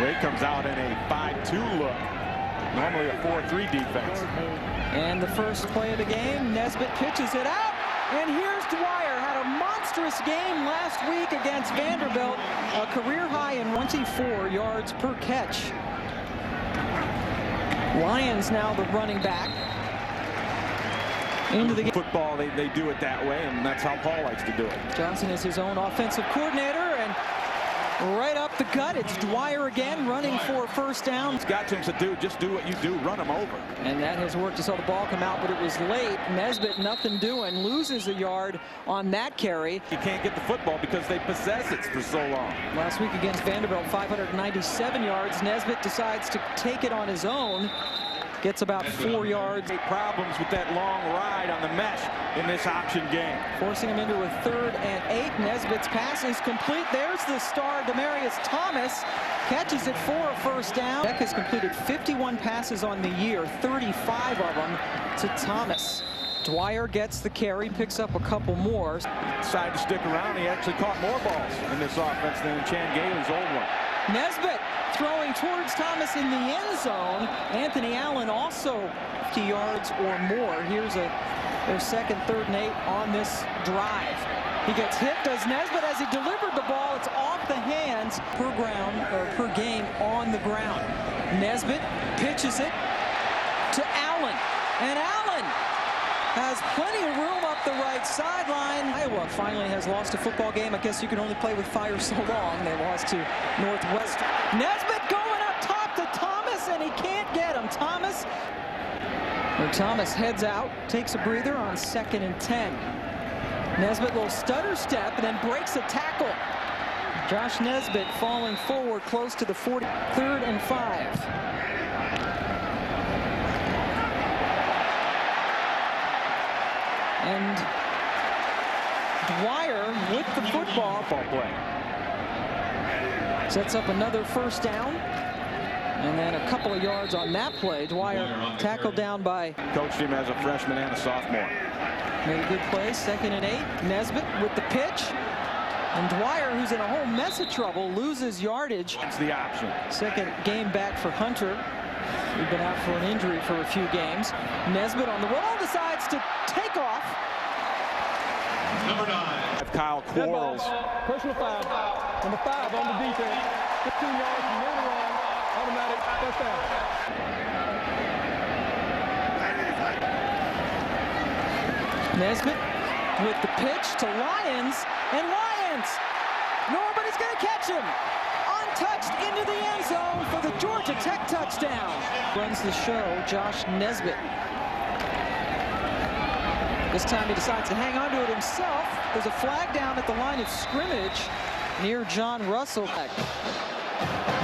Wade comes out in a 5-2 look. Normally a 4-3 defense. And the first play of the game, Nesbitt pitches it out. And here's Dwyer. Had a monstrous game last week against Vanderbilt. A career high in 24 yards per catch. Lyons now the running back. Into the game. Football, they do it that way, and that's how Paul likes to do it. Johnson is his own offensive coordinator, and right up the gut, it's Dwyer again running for a first down. It's got him to do, just do what you do, run him over. And that has worked. You saw the ball come out, but it was late. Nesbitt, nothing doing, loses a yard on that carry. You can't get the football because they possess it for so long. Last week against Vanderbilt, 597 yards. Nesbitt decides to take it on his own. Gets about 4 yards. Problems with that long ride on the mesh in this option game. Forcing him into a 3rd and 8. Nesbitt's pass is complete. There's the star, Demaryius Thomas. Catches it for a first down. Beck has completed 51 passes on the year, 35 of them to Thomas. Dwyer gets the carry, picks up a couple more. Decided to stick around. He actually caught more balls in this offense than Chan Gailey's old one. Nesbitt throwing towards Thomas in the end zone. Anthony Allen also 50 yards or more. Here's their 2nd, 3rd and 8 on this drive. He gets hit, does Nesbitt. As he delivered the ball, it's off the hands per game on the ground. Nesbitt pitches it to Allen, and Allen has plenty of room up the right sideline. Iowa finally has lost a football game. I guess you can only play with fire so long. They lost to Northwestern. Nesbitt going up top to Thomas, and he can't get him. Thomas heads out, takes a breather on 2nd and 10. Nesbitt little stutter step and then breaks a tackle. Josh Nesbitt falling forward close to the 40. 3rd and 5. And Dwyer with the football play. Sets up another first down. And then a couple of yards on that play. Dwyer tackled down by... Coached him as a freshman and a sophomore. Made a good play, 2nd and 8. Nesbitt with the pitch. And Dwyer, who's in a whole mess of trouble, loses yardage. That's the option. 2nd game back for Hunter. He's been out for an injury for a few games. Nesbitt on the roll decides to take off. Number 9. Kyle Quarles. Personal foul. Number 5 on the defense. 15 yards from near the line. Automatic first down. Nesbitt with the pitch to Lyons. And Lyons! Nobody's going to catch him. Untouched into the end zone for the Georgia Tech touchdown. Runs the show, Josh Nesbitt. This time he decides to hang on to it himself. There's a flag down at the line of scrimmage near John Russell.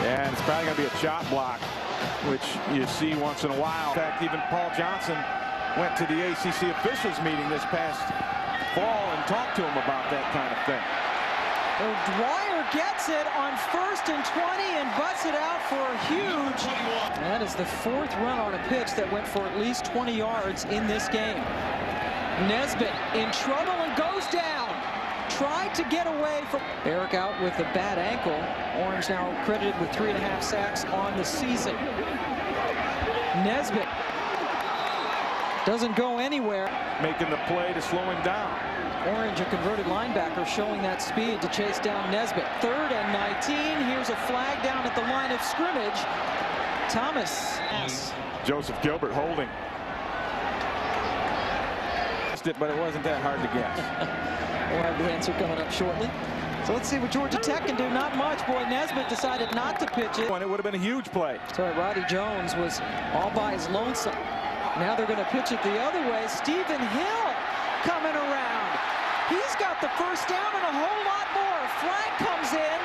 Yeah, and it's probably going to be a chop block, which you see once in a while. In fact, even Paul Johnson went to the ACC officials meeting this past fall and talked to him about that kind of thing. Well, Dwyer gets it on 1st and 20 and butts it out for a huge. That is the 4th run on a pitch that went for at least 20 yards in this game. Nesbitt in trouble and goes down. Tried to get away from Eric out with a bad ankle. Orange now credited with 3.5 sacks on the season. Nesbitt doesn't go anywhere. Making the play to slow him down. Orange, a converted linebacker, showing that speed to chase down Nesbitt. 3rd and 19. Here's a flag down at the line of scrimmage. Thomas. Joseph Gilbert holding. But it wasn't that hard to guess. We'll have the answer coming up shortly. So let's see what Georgia Tech can do. Not much. Boy, Nesbitt decided not to pitch it. It would have been a huge play. So Roddy Jones was all by his lonesome. Now they're going to pitch it the other way. Stephen Hill coming around. He's got the first down and a whole lot more. Flag comes in.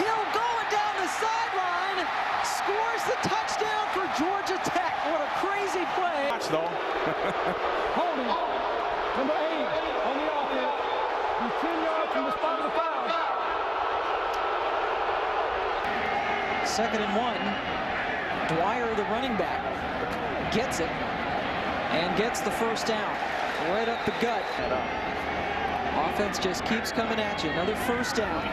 Hill going down the sideline. Scores the touchdown for Georgia Tech. What a crazy play. Watch though. Holding. Number 8 on the offense. He's 10 yards from the spot of the foul. 2nd and 1. Dwyer, the running back, gets it and gets the first down. Right up the gut. Offense just keeps coming at you. Another first down.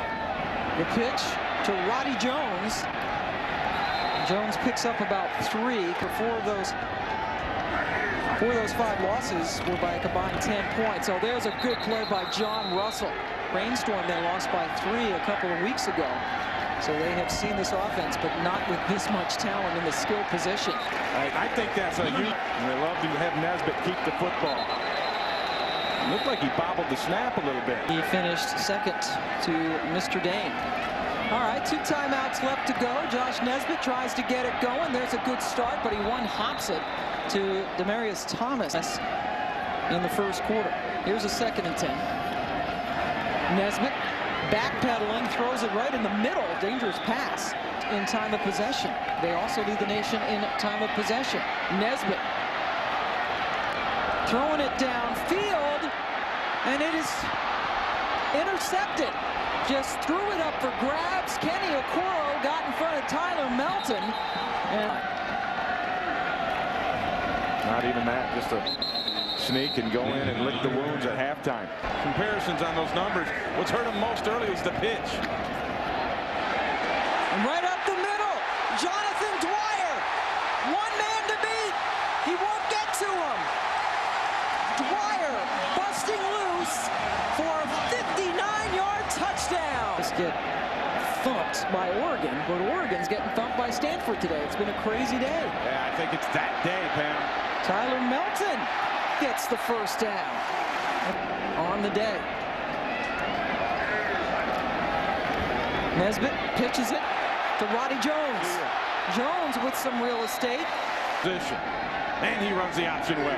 The pitch to Roddy Jones. Jones picks up about 3. Four of those 5 losses were by a combined 10 points. So there's a good play by John Russell. Rainstorm, they lost by 3 a couple of weeks ago. So they have seen this offense, but not with this much talent in the skill position. I think that's a huge. They love to have Nesbitt keep the football. It looked like he bobbled the snap a little bit. He finished second to Mr. Dane. All right, 2 timeouts left to go. Josh Nesbitt tries to get it going. There's a good start, but he one-hops it to Demaryius Thomas in the first quarter. Here's a 2nd and 10. Nesbitt backpedaling, throws it right in the middle. Dangerous pass in time of possession. They also lead the nation in time of possession. Nesbitt throwing it downfield, and it is intercepted. Just threw it up for grabs. Kenny Okoro got in front of Tyler Melton. And not even that, just a sneak and go in and lick the wounds at halftime. Comparisons on those numbers. What's hurt him most early was the pitch. And right up the middle, Jonathan Dwyer. 1 man to beat. He won't get to him. Dwyer busting loose for a 59-yard touchdown. Let's get thumped by Oregon, but Oregon's getting thumped by Stanford today. It's been a crazy day. Yeah, I think it's that day, Pam. Tyler Melton gets the first down on the day. Nesbitt pitches it to Roddy Jones. Jones with some real estate. Position. And he runs the option way.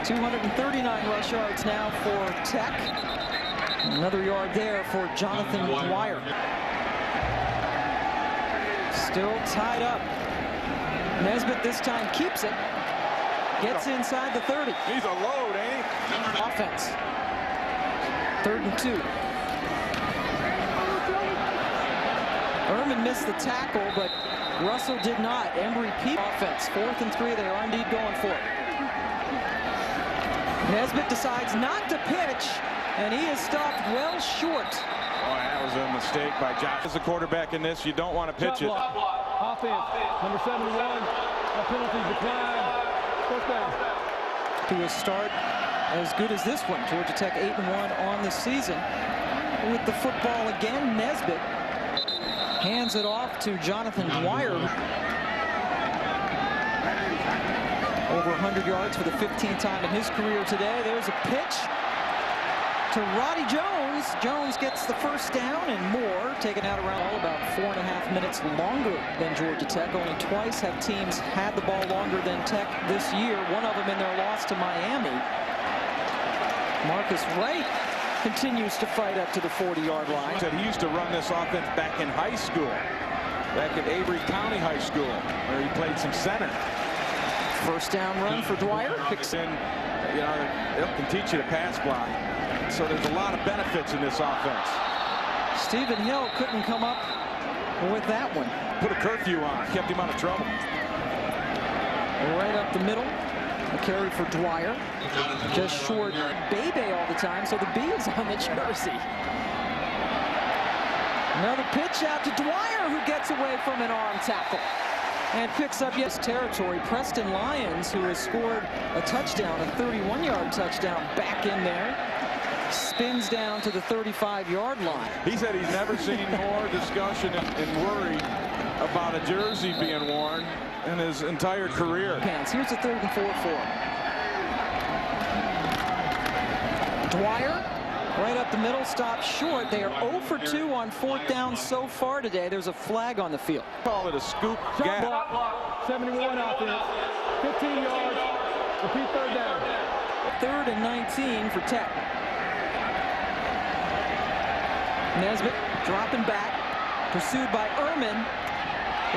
239 rush yards now for Tech. Another yard there for Jonathan Dwyer. Still tied up. Nesbitt this time keeps it. Gets inside the 30. He's a load, ain't he? Offense. 3rd and 2. Ehrman missed the tackle, but Russell did not. Embry Pete offense. 4th and 3. They are indeed going for it. Nesbitt decides not to pitch, and he is stopped well short. Oh, that was a mistake by Josh. As a quarterback in this, you don't want to pitch it. Offense, number 71. A penalty decline. First down. To a start as good as this one. Georgia Tech 8-1 on the season. With the football again, Nesbitt hands it off to Jonathan Dwyer. Over 100 yards for the 15th time in his career today. There's a pitch to Roddy Jones. Jones gets the first down and more. Taken out around about 4.5 minutes longer than Georgia Tech. Only twice have teams had the ball longer than Tech this year. One of them in their loss to Miami. Marcus Wright continues to fight up to the 40-yard line. Said he used to run this offense back in high school. Back at Avery County High School, where he played some center. First down run for Dwyer. Picks in, you know, it can teach you to pass block. So there's a lot of benefits in this offense. Stephen Hill couldn't come up with that one. Put a curfew on, kept him out of trouble. Right up the middle. A carry for Dwyer. Just short Bebe all the time, so the B is on the jersey. Another pitch out to Dwyer, who gets away from an arm tackle and picks up territory. Preston Lyons, who has scored a touchdown, a 31-yard touchdown, back in there. Spins down to the 35-yard line. He said he's never seen more discussion and worry about a jersey being worn in his entire career. Here's a 3rd and 4 for him. Dwyer, right up the middle, stops short. They are 0 for 2 on 4th down so far today. There's a flag on the field. Call it a scoop gap. Block, 71 offense, 15 yards, repeat 3rd down. 3rd and 19 for Tech. Nesbitt dropping back, pursued by Ehrman.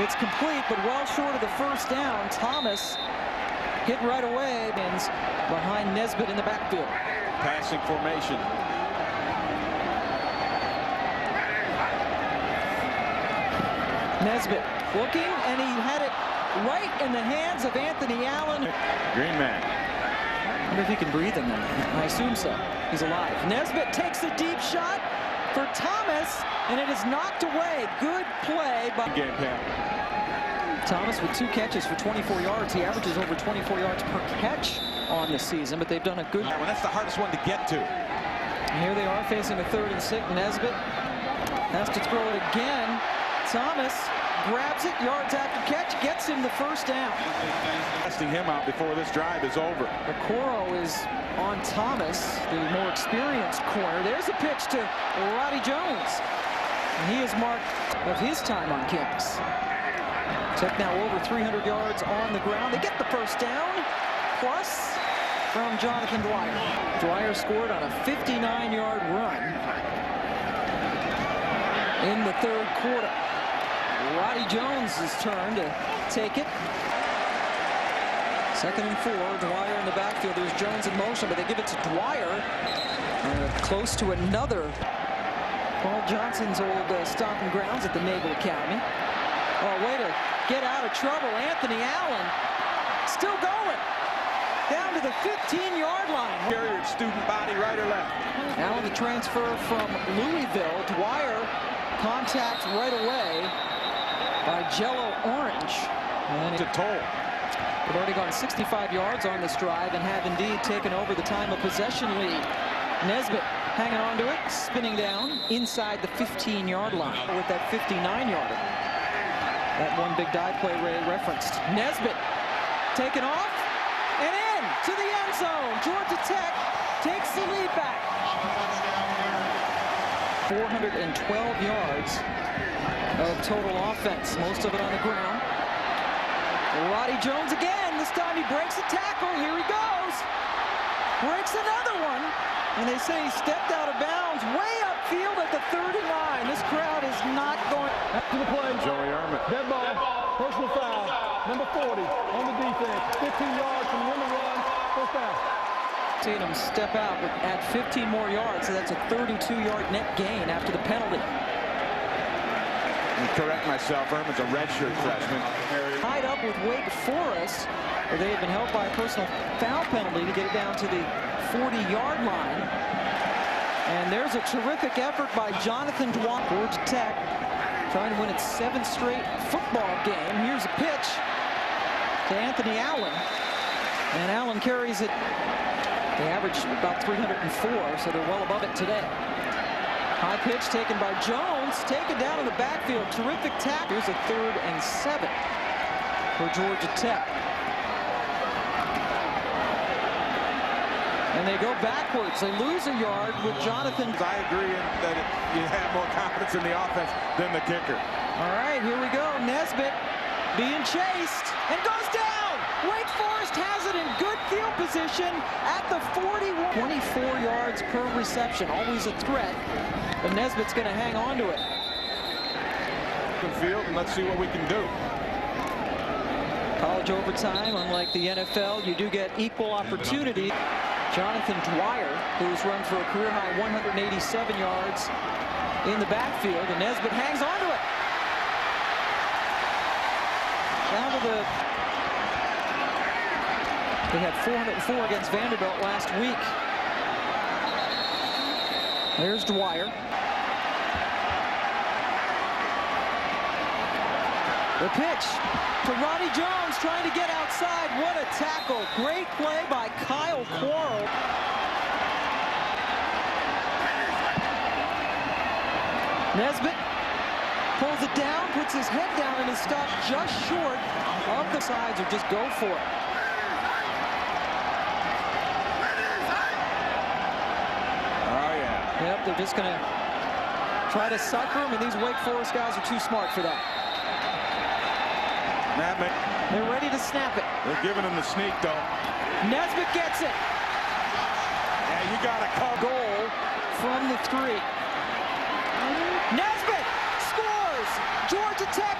It's complete, but well short of the first down. Thomas hit right away, and behind Nesbitt in the backfield. Passing formation. Nesbitt looking, and he had it right in the hands of Anthony Allen. Green man. I wonder if he can breathe in there. I assume so. He's alive. Nesbitt takes the deep shot for Thomas, and it is knocked away. Good play by game, Pam. Thomas with 2 catches for 24 yards. He averages over 24 yards per catch on the season, but they've done a good. Well, that's the hardest one to get to. And here they are facing a 3rd and 6. Nesbitt has to throw it again. Thomas grabs it, yards after catch, gets him the first down. Testing him out before this drive is over. Okoro is on Thomas, the more experienced corner. There's a pitch to Roddy Jones. And he is marked of his time on campus. Tech now over 300 yards on the ground. They get the first down, plus from Jonathan Dwyer. Dwyer scored on a 59-yard run in the 3rd quarter. Roddy Jones' turn to take it. 2nd and 4. Dwyer in the backfield. There's Jones in motion, but they give it to Dwyer. Close to another Paul Johnson's old stomping grounds at the Naval Academy. Oh, way to get out of trouble. Anthony Allen still going. Down to the 15-yard line. Carrier, student body, right or left? Allen, the transfer from Louisville. Dwyer, contact right away by Jello Orange. And It's a toll. they've already gone 65 yards on this drive and have indeed taken over the time of possession lead. Nesbitt hanging on to it, spinning down inside the 15-yard line with that 59-yarder. That one big dive play Ray referenced. Nesbitt taken off and in to the end zone. Georgia Tech takes the lead back. 412 yards of total offense, most of it on the ground. Roddy Jones again. This time he breaks a tackle. Here he goes. Breaks another one. And they say he stepped out of bounds way upfield at the 39. This crowd is not going. After the play, Joey Ermit. dead ball, personal foul, number 40 on the defense. 15 yards from the end of the run, first down. Seeing him step out but add 15 more yards, so that's a 32-yard net gain after the penalty. Correct myself, Erman's a redshirt freshman. Tied up with Wake Forest, where they have been held by a personal foul penalty to get it down to the 40-yard line. And there's a terrific effort by Jonathan Dwyer. Georgia Tech trying to win its 7th straight football game. Here's a pitch to Anthony Allen. And Allen carries it. They average about 304, so they're well above it today. High pitch taken by Jones, taken down in the backfield. Terrific tackle. Here's a 3rd and 7 for Georgia Tech. And they go backwards. They lose a yard with Jonathan. I agree that you have more confidence in the offense than the kicker. All right, here we go. Nesbitt being chased and goes down. Wake Forest has it in good field position at the 41. 24 yards per reception. Always a threat. But Nesbitt's going to hang on to it. Field, and let's see what we can do. College overtime, unlike the NFL, you do get equal opportunity. Jonathan Dwyer, who's run for a career-high 187 yards in the backfield, and Nesbitt hangs on to it. Down to the... They had 404 against Vanderbilt last week. There's Dwyer. The pitch to Roddy Jones trying to get outside. What a tackle. Great play by Kyle Quarles. Nesbitt pulls it down, puts his head down, and is stopped just short of the sides, or just go for it. Oh, yeah. Yep, they're just going to try to sucker him, and these Wake Forest guys are too smart for that. They're ready to snap it. They're giving him the sneak, though. Nesbitt gets it. Yeah, you got to call. Goal from the 3. Nesbitt scores. Georgia Tech